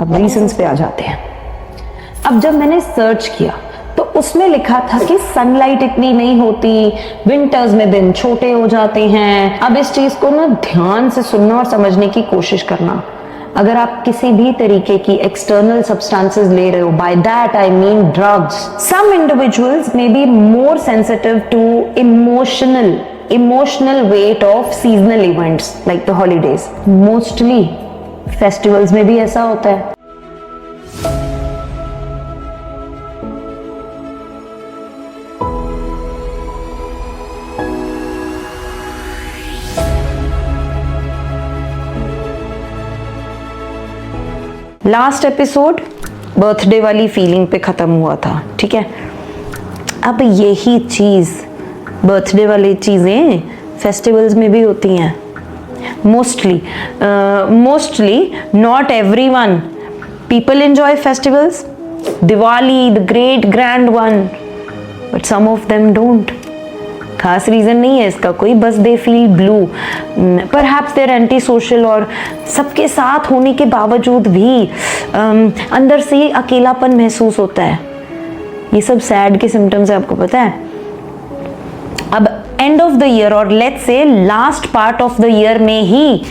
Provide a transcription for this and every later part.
अब रीजंस पे आ जाते हैं। अब जब मैंने सर्च किया तो उसमें लिखा था कि सनलाइट इतनी नहीं होती, विंटर्स में दिन छोटे हो जाते हैं। अब इस चीज को ना ध्यान से सुनना और समझने की कोशिश करना। अगर आप किसी भी तरीके की एक्सटर्नल सब्सटेंसेस ले रहे हो, by that I mean drugs, some individuals may be more sensitive to emotional weight of seasonal events like the holidays. Mostly festivals में भी ऐसा होता है। लास्ट एपिसोड बर्थडे वाली फीलिंग पे खत्म हुआ था, ठीक है। अब यही चीज, बर्थडे वाली चीजें फेस्टिवल्स में भी होती हैं। Mostly not everyone people enjoy festivals, Diwali the great grand one, but some of them don't. खास रीजन नहीं है इसका कोई, बस they feel blue, perhaps they're anti social, और सबके साथ होने के बावजूद भी अंदर से अकेलापन महसूस होता है। ये सब सैड के सिम्टम्स है, आपको पता है। अब एंड ऑफ द ईयर और let's say last part of the year में ही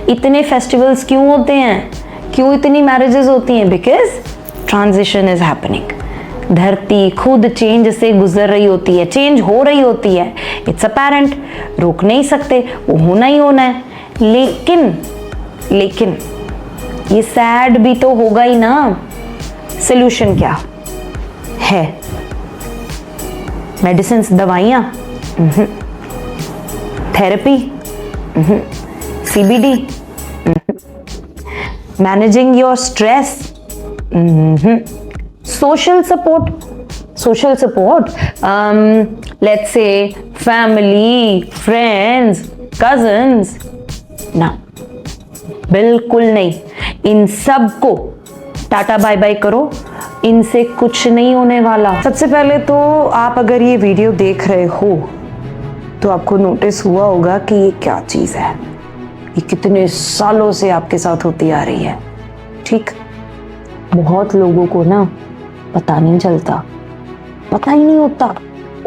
इतने फेस्टिवल्स क्यों होते हैं, क्यों इतनी मैरिजेस होती हैं? Because transition is happening. धरती खुद चेंज से गुजर रही होती है, चेंज हो रही होती है। इट्स अपेरेंट, रोक नहीं सकते, वो होना ही होना है। लेकिन ये सैड भी तो होगा ही ना। सोल्यूशन क्या है? मेडिसिन, दवाइयां, therapy, CBD, managing your stress, social support, let's say family, friends, cousins, ना, बिल्कुल नहीं। इन सब को टाटा बाय बाय करो, इनसे कुछ नहीं होने वाला। सबसे पहले तो आप अगर ये वीडियो देख रहे हो तो आपको नोटिस हुआ होगा कि ये क्या चीज है, ये कितने सालों से आपके साथ होती आ रही है, ठीक। बहुत लोगों को ना पता नहीं चलता, पता ही नहीं होता,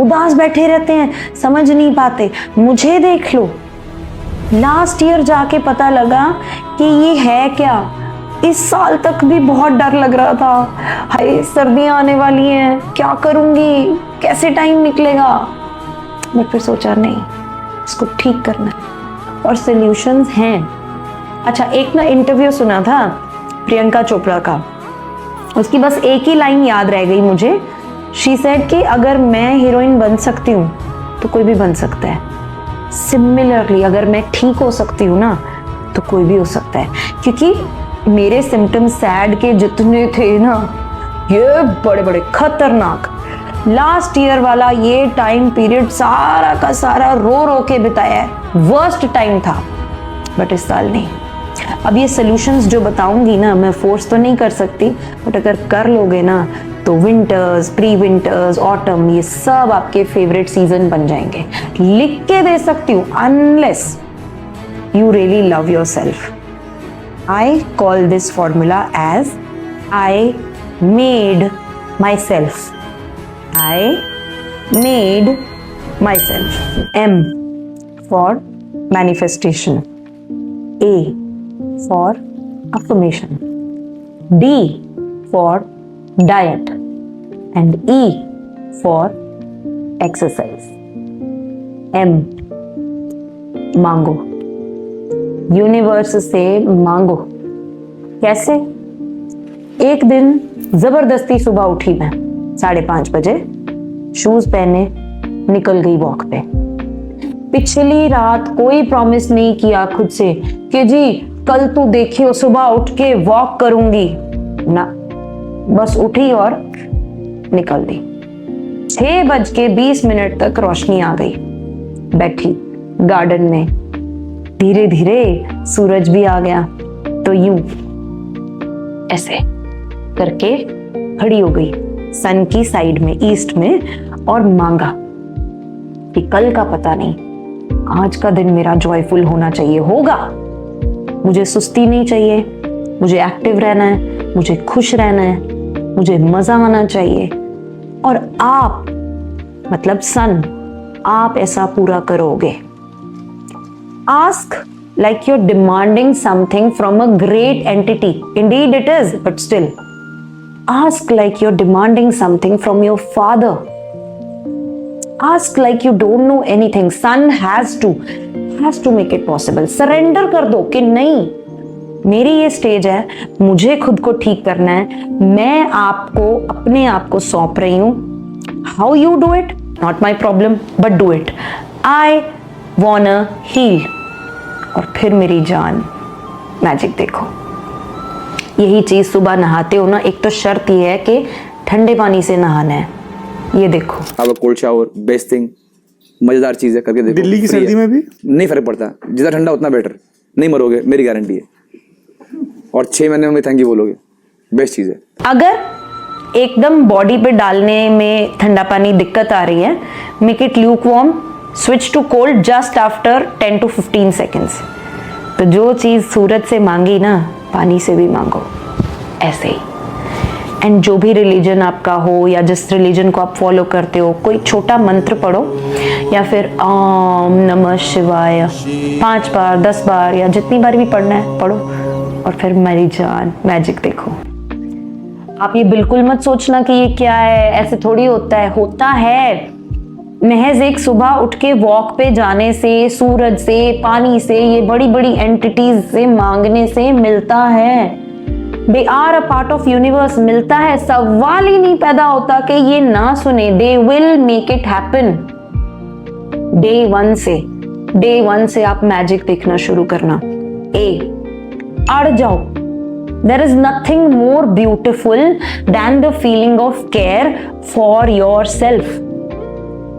उदास बैठे रहते हैं, समझ नहीं पाते। मुझे देख लो, लास्ट ईयर जाके पता लगा कि ये है क्या। इस साल तक भी बहुत डर लग रहा था, हाय सर्दियां आने वाली हैं, क्या करूंगी, कैसे टाइम निकलेगा। मैं फिर सोचा नहीं, इसको ठीक करना है और सॉल्यूशंस हैं। अच्छा, एक ना इंटरव्यू सुना था प्रियंका चोपड़ा का, उसकी बस एक ही लाइन याद रह गई मुझे। शी सेड कि अगर मैं हीरोइन बन सकती हूँ तो कोई भी बन सकता है। सिमिलरली अगर मैं ठीक हो सकती हूँ ना तो कोई भी हो सकता है, क्योंकि मेरे सिम्टम्स सैड के जितने थे ना, ये बड़े बड़े खतरनाक। लास्ट ईयर वाला ये टाइम पीरियड सारा का सारा रो रो के बिताया है, वर्स्ट टाइम था। बट इस साल नहीं। अब ये सॉल्यूशंस जो बताऊंगी ना, मैं फोर्स तो नहीं कर सकती, बट अगर कर लोगे ना तो विंटर्स, प्री विंटर्स, ऑटम, ये सब आपके फेवरेट सीजन बन जाएंगे। लिख के दे सकती हूँ, unless you really love yourself. I call this formula as I made myself. I made myself. M for manifestation. A for affirmation. D for diet. And E for exercise. M, मांगो, universe से मांगो। कैसे? एक दिन जबरदस्ती सुबह उठी मैं 5:30 बजे, शूज पहने निकल गई वॉक पे। पिछली रात कोई प्रॉमिस नहीं किया खुद से कि जी कल तू देखियो सुबह उठ के वॉक करूंगी ना, बस उठी और निकल दी। 6:20 तक रोशनी आ गई, बैठी गार्डन में, धीरे धीरे सूरज भी आ गया, तो यूं ऐसे करके खड़ी हो गई सन की साइड में, ईस्ट में, और मांगा कि कल का पता नहीं, आज का दिन मेरा जॉयफुल होना चाहिए, होगा। मुझे सुस्ती नहीं चाहिए, मुझे एक्टिव रहना है, मुझे खुश रहना है, मुझे मजा आना चाहिए, और आप मतलब सन, आप ऐसा पूरा करोगे। Ask like you're demanding something from a great entity. Indeed it is, but still. Ask like you're demanding something from your father. Ask like you don't know anything. Son has to make it possible. Surrender कर दो कि नहीं, मेरी ये stage है, मुझे खुद को ठीक करना है, मैं आपको अपने आप को सौंप रही हूं। How you do it? Not my problem, but do it. I wanna heal. और फिर मेरी जान, मैजिक देखो। यही चीज सुबह नहाते हो ना, एक तो शर्त ये है कि ठंडे पानी से नहाना है। ये देखो, अब कोल्ड शावर बेस्ट थिंग, मजेदार चीज है, करके देखो। दिल्ली की सर्दी में भी नहीं फर्क पड़ता, जितना ठंडा उतना बेटर, नहीं मरोगे, मेरी गारंटी है। और 6 महीने में थैंक यू बोलोगे, बेस्ट चीज है। अगर एकदम बॉडी पे डालने में ठंडा पानी दिक्कत आ रही है, make it lukewarm, switch to cold just after 10 to 15 seconds. तो जो चीज सूरज से मांगी ना, पानी से भी मांगो, ऐसे ही। एंड जो भी रिलीजन आपका हो या जिस रिलीजन को आप फॉलो करते हो, कोई छोटा मंत्र पढ़ो या फिर ओम नमः शिवाय 5 बार 10 बार या जितनी बार भी पढ़ना है पढ़ो, और फिर मेरी जान मैजिक देखो। आप ये बिल्कुल मत सोचना कि ये क्या है, ऐसे थोड़ी होता है, होता है। महज एक सुबह उठ के वॉक पे जाने से, सूरज से, पानी से, ये बड़ी बड़ी एंटिटीज से मांगने से मिलता है। They are a part of universe, मिलता है। सवाल ही नहीं पैदा होता कि ये ना सुने। They will make it happen. Day one से आप मैजिक देखना शुरू करना। अड़ जाओ। There is nothing more beautiful than the feeling of care for yourself.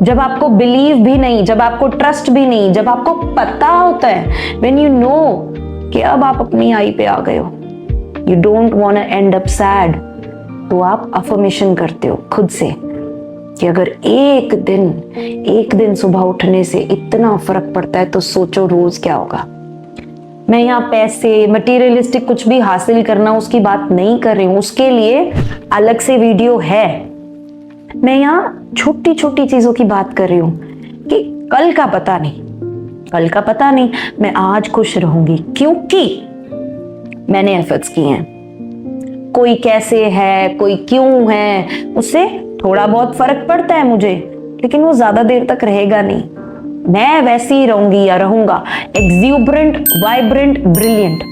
जब आपको बिलीव भी नहीं, जब आपको ट्रस्ट भी नहीं, जब आपको पता होता है, when you know कि अब आप अपनी आई पे आ गए हो, you don't wanna end up sad, तो आप अफर्मेशन करते हो खुद से कि अगर एक दिन सुबह उठने से इतना फर्क पड़ता है तो सोचो रोज क्या होगा। मैं यहाँ पैसे, मटेरियलिस्टिक कुछ भी हासिल करना उसकी बात नहीं कर रही हूँ, उसके लिए अलग से वीडियो है। मैं यहाँ छोटी छोटी चीजों की बात कर रही हूँ कि कल का पता नहीं, मैं आज खुश रहूंगी क्योंकि मैंने एफर्ट्स किए हैं। कोई कैसे है, कोई क्यों है, उससे थोड़ा बहुत फर्क पड़ता है मुझे, लेकिन वो ज्यादा देर तक रहेगा नहीं। मैं वैसी ही रहूंगी या रहूंगा, एक्सुबरेंट, वाइब्रेंट, ब्रिलियंट,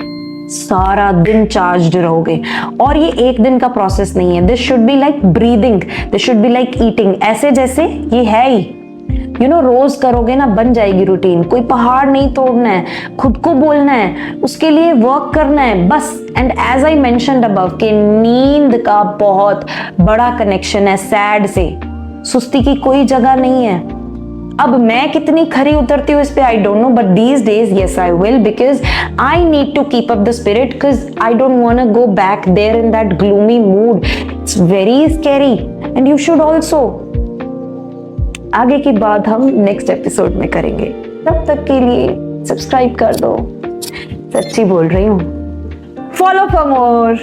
सारा दिन चार्ज्ड रहोगे। और ये एक दिन का प्रोसेस नहीं है। This should be like breathing, this should be like eating. ऐसे जैसे ये है ही, रोज करोगे ना, बन जाएगी रूटीन। कोई पहाड़ नहीं तोड़ना है, खुद को बोलना है, उसके लिए वर्क करना है बस। And as I mentioned above कि नींद का बहुत बड़ा कनेक्शन है सैड से। सुस्ती की कोई जगह नहीं है। अब मैं कितनी खरी उतरती हूँ इस पे I don't know, but these days yes I will, because I need to keep up the spirit, because I don't want to go back there in that gloomy mood. It's very scary and you should also. आगे की बात हम next episode में करेंगे। तब तक के लिए सब्सक्राइब कर दो। सच्ची बोल रही हूँ। Follow for more.